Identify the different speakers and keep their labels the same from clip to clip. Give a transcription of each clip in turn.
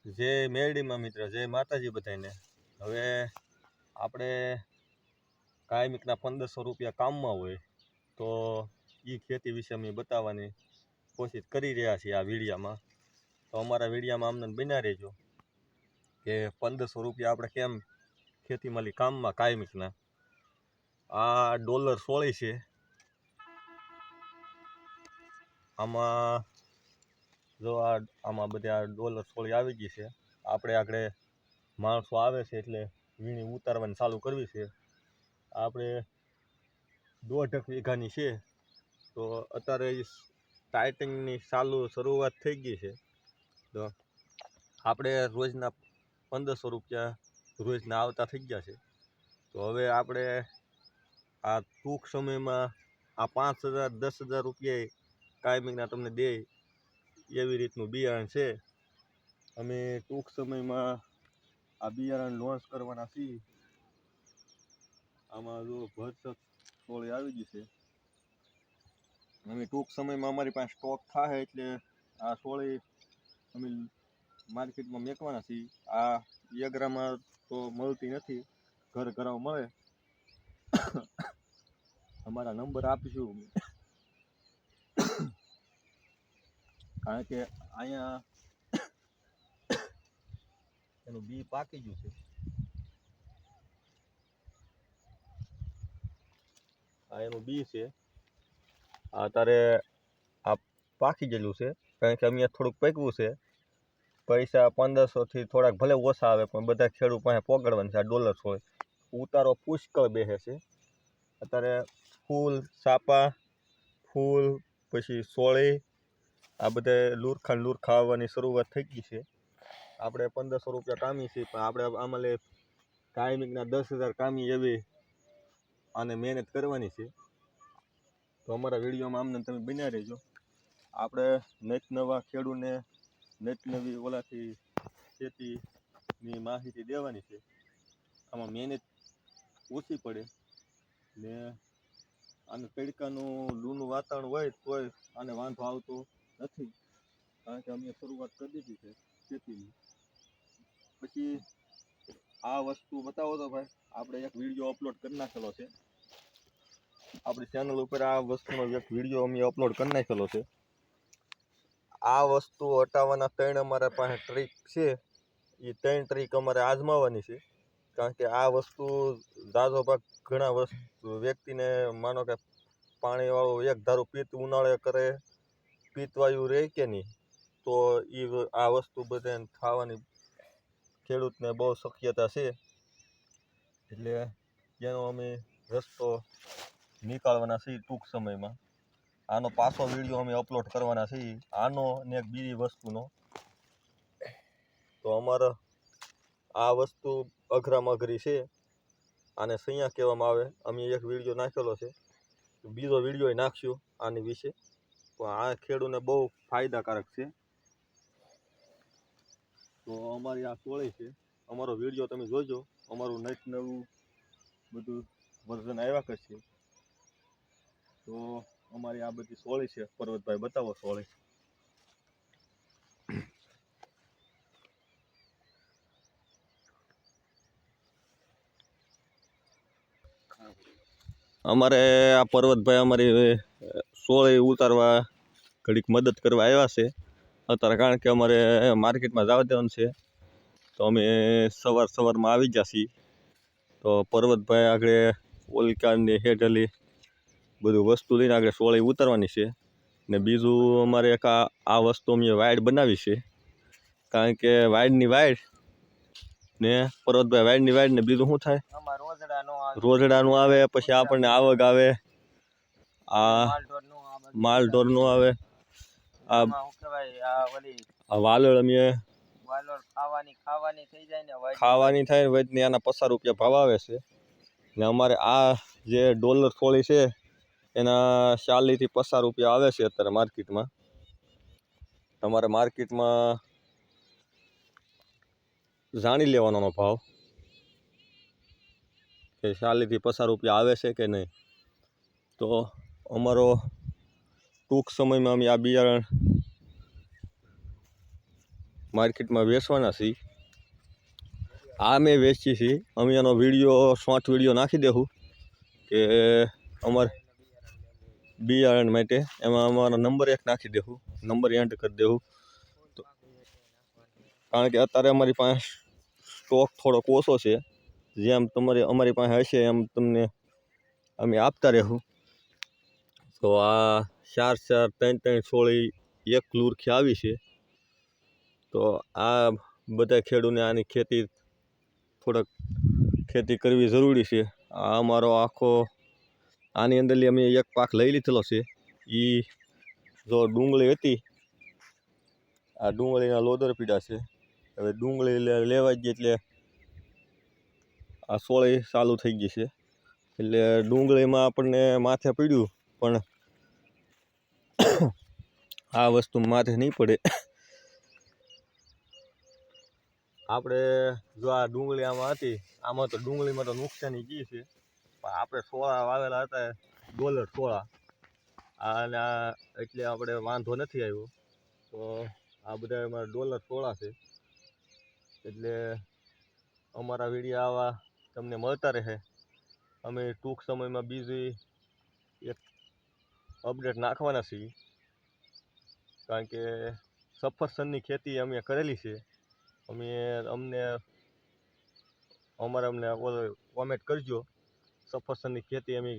Speaker 1: જય મેરડીમાં મિત્ર, જય માતાજી બધાને. હવે આપણે કાયમિકના 1500 રૂપિયા કામમાં હોય તો એ ખેતી વિશે અમે બતાવવાની કોશિશ કરી રહ્યા છીએ આ વિડીયામાં. તો અમારા વિડીયામાં અમને બન્યા રહેજો કે 1500 રૂપિયા આપણે કેમ ખેતીમાં કામમાં કાયમિકના. આ $16 છે. આમાં જો આમાં બધા $16 આવી ગઈ છે. આપણે આગળ માણસો આવે છે એટલે વીણી ઉતારવાની ચાલુ કરવી છે. આપણે 1.5 વીઘાની છે તો અત્યારે સ્ટાર્ટિંગની શરૂઆત થઈ ગઈ છે. તો આપણે રોજના 1500 રૂપિયા રોજના આવતા થઈ ગયા છે. તો હવે આપણે આ ટૂંક સમયમાં આ 5000 10,000 રૂપિયા કાયમિકના તમને દે એવી રીતનું બિયારણ છે. અમે ટૂંક સમયમાં આ બિયારણ લોન્ચ કરવાના છીએ. આમાં જો ભરસક સોળી આવી ગઈ છે. અમે ટૂંક સમયમાં અમારી પાસે સ્ટોક થાય એટલે આ સોળી અમે માર્કેટમાં મેકવાના છીએ. આ યગરામાં તો મળતી નથી, ઘર ઘરાવ મળે. અમારા નંબર આપીશું કારણ કે અહીંયા એનું બી પાકી ગયું છે. આ એનું બી છે. અત્યારે આ પાકી ગયેલું છે કારણ કે અમે થોડુંક પાક્યું છે. પૈસા 1500 થી થોડાક ભલે ઓછા આવે પણ બધા ખેડૂત પાસે પોગાડવાનું છે. આ $16 ઉતારો પુષ્કળ બેસે છે. અત્યારે ફૂલ સાપા, ફૂલ પછી સોળી આ બધા લુરખા આવવાની શરૂઆત થઈ ગઈ છે. આપણે 1500 રૂપિયા કામી છીએ પણ આપણે આમાં કાયમિકના 10,000 કામી એવી આને મહેનત કરવાની છે. તો અમારા વિડીયોમાં અમને તમે બન્યા રહેજો. આપણે નેટ નવા ખેડૂતને નેટ નવી ઓલાથી ખેતીની માહિતી દેવાની છે. આમાં મહેનત ઓછી પડે ને આને તડકાનું લૂનું વાતાવરણ હોય તોય આને વાંધો આવતો નથી કારણ કે અમે શરૂઆત કરી દીધી છે ખેતીની. પછી આ વસ્તુ બતાવો તો ભાઈ, આપણે એક વિડીયો અપલોડ કરી નાખેલો છે આપણી ચેનલ ઉપર. આ વસ્તુનો એક વિડીયો અમે અપલોડ કરી નાખેલો છે. આ વસ્તુ હટાવવાના 3 અમારા પાસે ટ્રીક છે. એ 3 ટ્રીક અમારે આજમાવવાની છે કારણ કે આ વસ્તુ ઝાઝો ભાગ ઘણા વ્યક્તિને માનો કે પાણીવાળું એક ધારું પિત્ત ઉનાળે કરે, પિત્તવાયુ રહે કે નહીં, તો એ આ વસ્તુ બધાને ખાવાની ખેડૂતને બહુ શક્યતા છે. એટલે એનો અમે રસ્તો નીકાળવાના છીએ ટૂંક સમયમાં. આનો પાછો વિડીયો અમે અપલોડ કરવાના છીએ, આનો ને એક બીજી વસ્તુનો. તો અમારે આ વસ્તુ અઘરામાં અઘરી છે. આને સૈયા કહેવામાં આવે. અમે એક વિડીયો નાખેલો છે, બીજો વિડીયો નાખશું આની વિશે. પણ આ ખેડૂતને બહુ ફાયદાકારક છે. તો અમારી આ સોળી છે. અમારો વિડીયો તમે જોજો. અમારું નેટ નવું બધું વર્ઝન આવ્યા કરશે. તો અમારી આ બધી સોળી છે. પર્વતભાઈ બતાવો સોળી. અમારે આ પર્વતભાઈ અમારી સોળી ઉતારવા ઘડીક મદદ કરવા આવ્યા છે અત્યારે, કારણ કે અમારે માર્કેટમાં જવા દેવાનું છે. તો અમે સવારમાં આવી ગયા છીએ. તો પર્વતભાઈ આગળ ઓલકાની હેઠળી બધું વસ્તુ લઈને આગળ સોળી ઉતારવાની છે. ને બીજું અમારે એક આ વસ્તુ અમે વાઇડ બનાવી છે કારણ કે વાઇડની વાઇડ ને પર્વતભાઈ વાઇડની વાઇડ ને બીજું શું થાય, રોજડાનું આવે, પછી આપણને આવક આવે, આ માલઢોરનું આવે, આ વાલોળ અમે ખાવાની થાય ને વચની આના 50 રૂપિયા ભાવ આવે છે. ને અમારે આ જે ડોલર સોળી છે એના 40 થી 50 રૂપિયા આવે છે અત્યારે માર્કેટમાં. તમારે માર્કેટમાં જાણી લેવાનો ભાવ કે 40 થી 50 રૂપિયા આવે છે કે નહીં. તો અમારો ટૂંક સમયમાં અમે આ બિયારણ માર્કેટમાં વેચવાના છીએ. આ મેં વેચી છીએ. અમે એનો વિડીયો શોર્ટ વિડીયો નાખી દેવું કે અમારે બિયારણ માટે. એમાં અમારો નંબર એક નાખી દેવું, નંબર એન્ટ કરી દેવું. તો કારણ કે અત્યારે અમારી પાસે સ્ટોક થોડોક ઓછો છે. જેમ અમારી પાસે હશે એમ તમને અમે આપતા રહેવું. તો આ 4 3 સોળી એક લુરખી આવી છે. તો આ બધા ખેડૂતને આની ખેતી કરવી જરૂરી છે. આ અમારો આખો આની અંદરલી અમે એક પાક લઈ લીધેલો છે. એ જો ડુંગળી હતી, આ ડુંગળીના લોદર પીડા છે. હવે ડુંગળી લેવા જ એટલે આ સોળી ચાલુ થઈ ગઈ છે. એટલે ડુંગળીમાં આપણને માથે પડ્યું, પણ આ વસ્તુ માથે નહીં પડે. આપણે જો આ ડુંગળી આમાં હતી, આમાં તો ડુંગળીમાં તો નુકસાની ગઈ છે. પણ આપણે સોળા વાવેલા હતા, ડોલર સોળા, અને એટલે આપણે વાંધો નથી આવ્યો. તો આ બધા અમારા ડોલર સોળા છે. એટલે અમારા વિડીયો આવા તમને મળતા રહે. અમે ટૂંક સમયમાં બીજી એક અપડેટ નાખવાના છીએ. કારણ કે સફરજનની ખેતી અમે કરેલી છે. અમને કોમેન્ટ કરજો. સફરજનની ખેતી અમે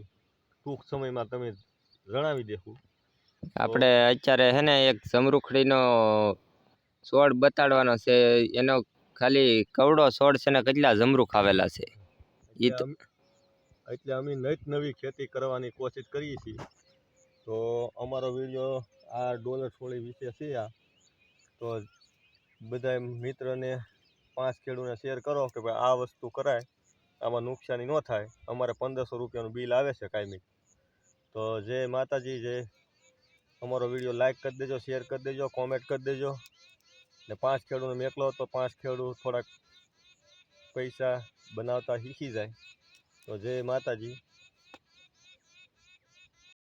Speaker 1: ટૂંક સમયમાં તમે જણાવી દેશું.
Speaker 2: આપણે અત્યારે હે ને એક જમરૂખડીનો છોડ બતાડવાનો છે. એનો ખાલી કવડો છોડ છે ને કેટલા જમરૂખ આવેલા છે.
Speaker 1: એટલે અમે નવી ખેતી કરવાની કોશિશ કરીએ છીએ. તો અમારો વિડીયો આ ડોલર સોળી વિશે છે. તો બધા મિત્રને 5 ખેડૂતને શેર કરો કે ભાઈ આ વસ્તુ કરાય, આમાં નુકસાની ન થાય. અમારે 1500 રૂપિયાનું બિલ આવે છે કાયમી. તો જય માતાજી, જય. અમારો વિડીયો લાઈક કરી દેજો, શેર કરી દેજો, કોમેન્ટ કરી દેજો. ને 5 ખેડૂતને મેકલો તો 5 ખેડૂત થોડાક પૈસા બનાવતા શીખી જાય. તો જય માતાજી.